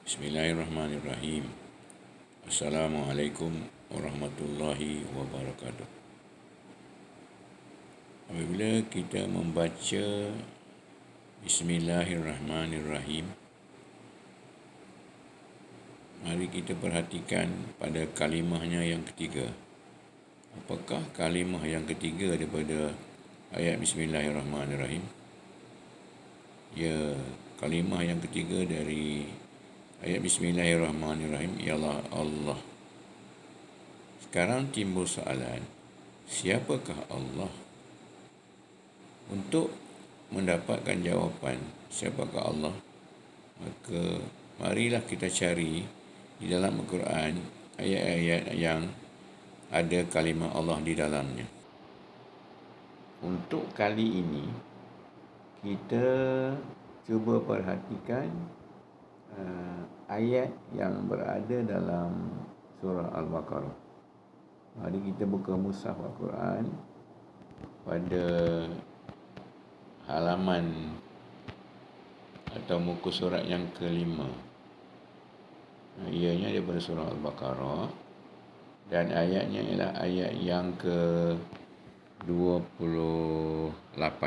Bismillahirrahmanirrahim. Assalamualaikum warahmatullahi wabarakatuh. Apabila kita membaca Bismillahirrahmanirrahim, mari kita perhatikan pada kalimahnya yang ketiga. Apakah kalimah yang ketiga daripada ayat Bismillahirrahmanirrahim? Ya, kalimah yang ketiga dari ayat Bismillahirrahmanirrahim ialah Allah. Sekarang timbul soalan, siapakah Allah? Untuk mendapatkan jawapan siapakah Allah, maka marilah kita cari di dalam Al-Quran ayat-ayat yang ada kalimah Allah di dalamnya. Untuk kali ini kita cuba perhatikan ayat yang berada dalam surah Al-Baqarah. Mari kita buka mushaf Al-Quran pada halaman atau muka surat yang kelima. Ianya daripada surah Al-Baqarah dan ayatnya ialah ayat yang ke-28.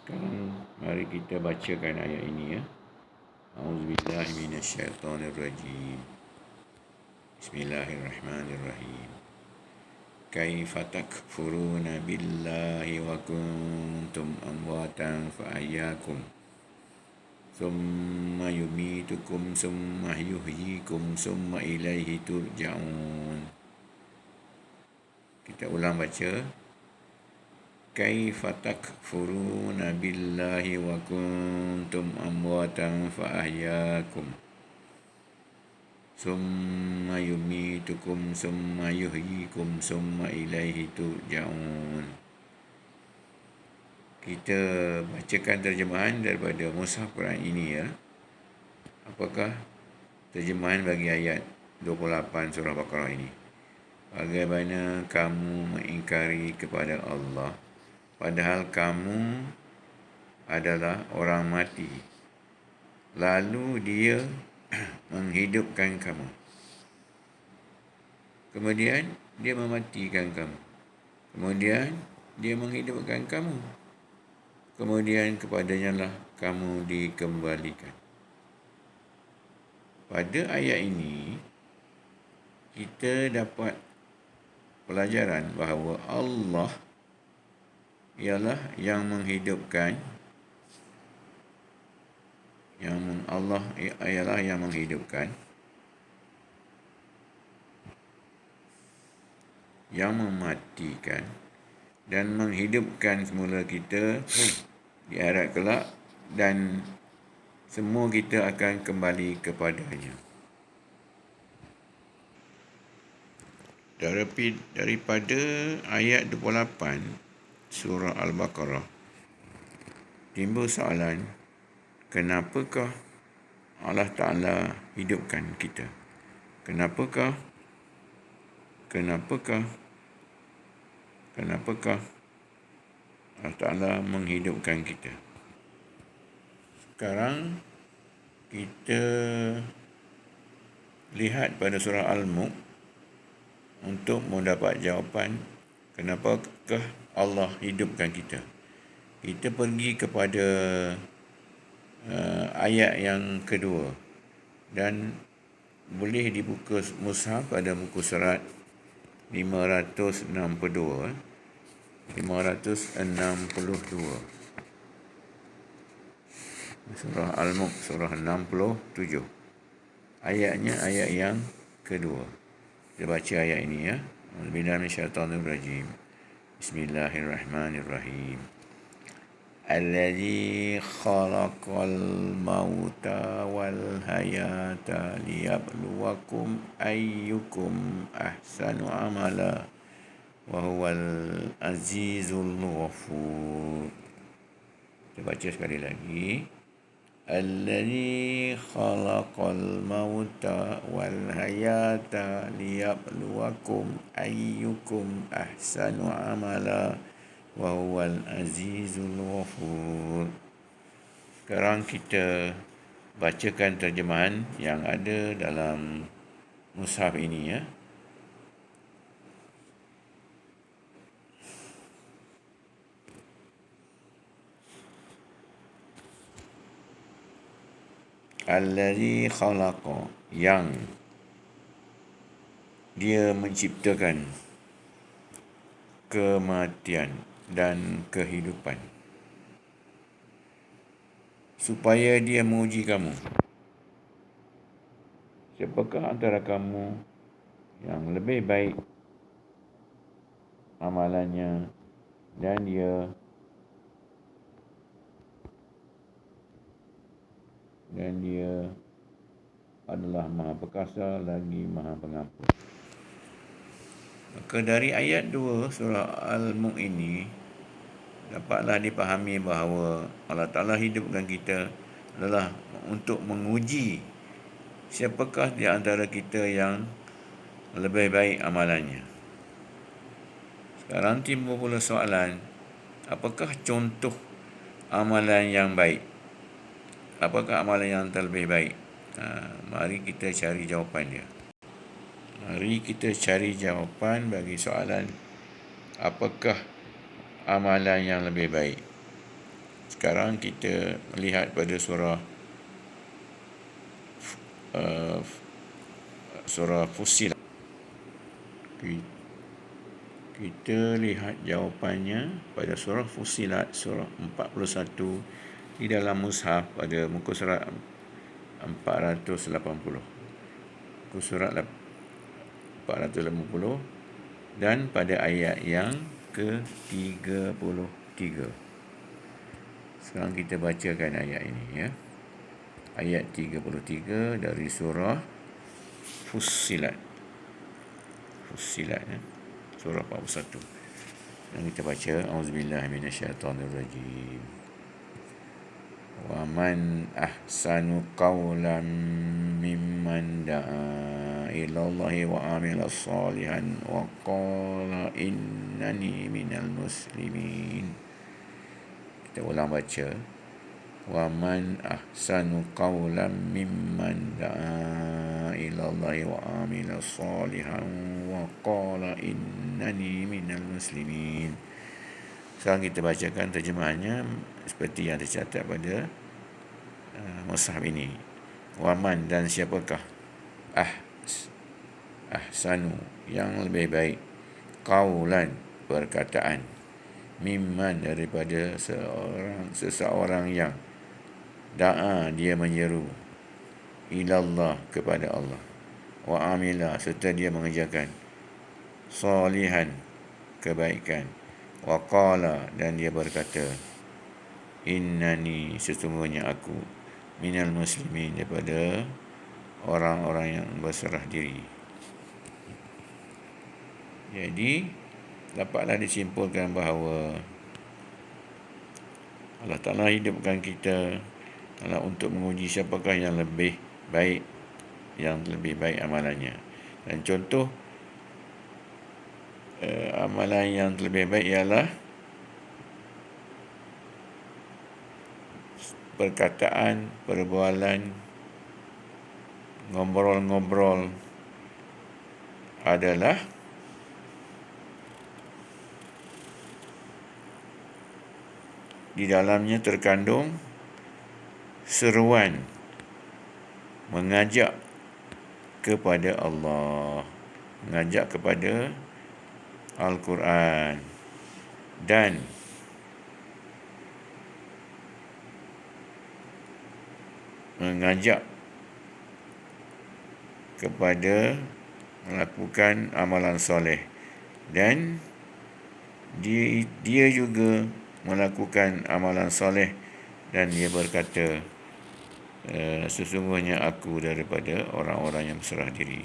Sekarang mari kita bacakan ayat ini ya. A'udzubillahi minasyaitonirrajim. Bismillahirrahmanirrahim. Kaifa takfuruna billahi wa kuntum amwatan fa ahyakum summa yumitukum summa yuhyikum summa ilaihi turja'un. Kita ulang baca. Kaifa takfuruna billahi wa kuntum amwatan fa ahyakum summa yumitukum summa yuhyikum summa ilaihi turja'un. Kita bacakan terjemahan daripada mushaf Quran ini ya. Apakah terjemahan bagi ayat 28 surah Baqarah ini? Bagaimana kamu mengingkari kepada Allah padahal kamu adalah orang mati, lalu Dia menghidupkan kamu, kemudian Dia mematikan kamu, kemudian Dia menghidupkan kamu, kemudian kepadanya lah kamu dikembalikan. Pada ayat ini kita dapat pelajaran bahawa Allah ialah yang menghidupkan, Allah ialah yang menghidupkan, yang mematikan dan menghidupkan semula kita di akhirat kelak, dan semua kita akan kembali kepadanya. Daripada ayat 28 surah Al-Baqarah timbul soalan, kenapakah Allah Ta'ala hidupkan kita? Kenapakah Allah Ta'ala menghidupkan kita? Sekarang kita lihat pada surah Al-Mulk untuk mendapat jawapan kenapakah Allah hidupkan kita. Kita pergi kepada ayat yang kedua dan boleh dibuka mushaf pada muka surat 562. Surah Al-Mulk, surah 67. Ayatnya ayat yang kedua. Kita baca ayat ini ya. A'udzubillahi Bismillahirrahmanirrahim. Alladzi khalaqal mauta wal hayata liyabluwakum ayyukum ahsanu amala wa huwal azizul ghafur. Kita baca sekali lagi. Alladzi khalaqal mauta wal hayata liyabluwakum ayyukum ahsanu amala wa huwal azizul ghafur. Sekarang kita bacakan terjemahan yang ada dalam mushaf ini, ya. Allazi khalaqa, yang dia menciptakan kematian dan kehidupan, supaya dia menguji kamu. Siapakah antara kamu yang lebih baik amalannya, dan dia adalah Maha Perkasa lagi Maha Pengampun. Maka dari ayat 2 surah Al-Mulk ini dapatlah dipahami bahawa Allah Ta'ala hidupkan kita adalah untuk menguji siapakah di antara kita yang lebih baik amalannya. Sekarang timbul pula soalan, apakah contoh amalan yang baik? Apakah amalan yang terlebih baik? Mari kita cari jawapan dia. Mari kita cari jawapan bagi soalan, apakah amalan yang lebih baik? Sekarang kita melihat pada surah Fussilat. Kita lihat jawapannya pada surah Fussilat, surah 41 di dalam mushaf pada muka surat 480. Muka surat 480 dan pada ayat yang ke-33. Sekarang kita bacakan ayat ini, ya. Ayat 33 dari surah Fussilat. Ya. Surah 41. Dan kita baca, auzubillahi minasyaitonirrajim. Wa man ahsanu qawlan mimman da'a ilallahi wa amila salihan wa qala innani minal muslimin. Kita ulang baca. Wa man ahsanu qawlan mimman da'a ilallahi wa amila salihan wa qala innani minal muslimin. Sekarang kita bacakan terjemahannya seperti yang tercatat pada mushaf ini. Waman, dan siapakah, ahsanu, yang lebih baik, qaulan, perkataan, mimman, daripada seseorang yang da'a, dia menyeru, ilallah, kepada Allah, wa amila, serta dia mengerjakan, salihan, kebaikan, wa qala, dan dia berkata, innani, sesungguhnya aku, minal muslimin, daripada orang-orang yang berserah diri. Jadi dapatlah disimpulkan bahawa Allah Ta'ala hidupkan kita adalah untuk menguji siapakah yang lebih baik amalannya. Dan contoh amalan yang lebih baik ialah perkataan, perbualan, ngobrol-ngobrol adalah di dalamnya terkandung seruan mengajak kepada Allah, mengajak kepada Al-Quran, dan mengajak kepada melakukan amalan soleh, dan dia juga melakukan amalan soleh, dan dia berkata, sesungguhnya aku daripada orang-orang yang berserah diri.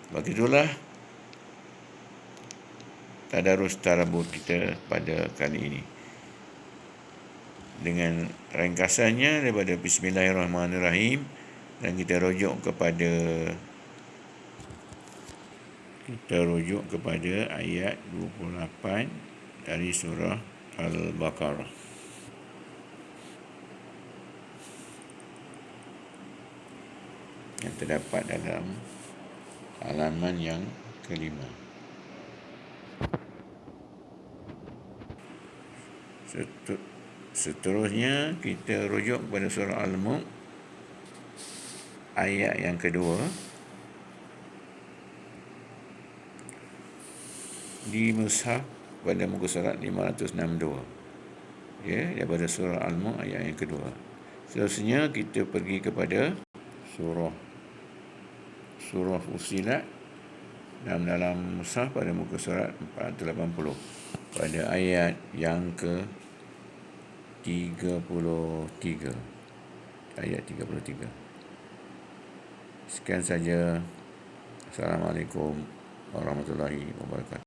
Begitulah tadarus tadabbur kita pada kali ini. Dengan ringkasannya daripada Bismillahirrahmanirrahim, dan kita rujuk kepada ayat 28 dari surah Al-Baqarah. yang terdapat dalam halaman yang kelima. Seterusnya kita rujuk kepada surah Al-Mulk ayat yang kedua di mushaf pada muka surat 562, daripada surah Al-Mulk ayat yang kedua. Seterusnya kita pergi kepada surah Fussilat dalam mushaf pada muka surat 480 pada ayat yang ke-33. Ayat 33. Sekian saja. Assalamualaikum warahmatullahi wabarakatuh.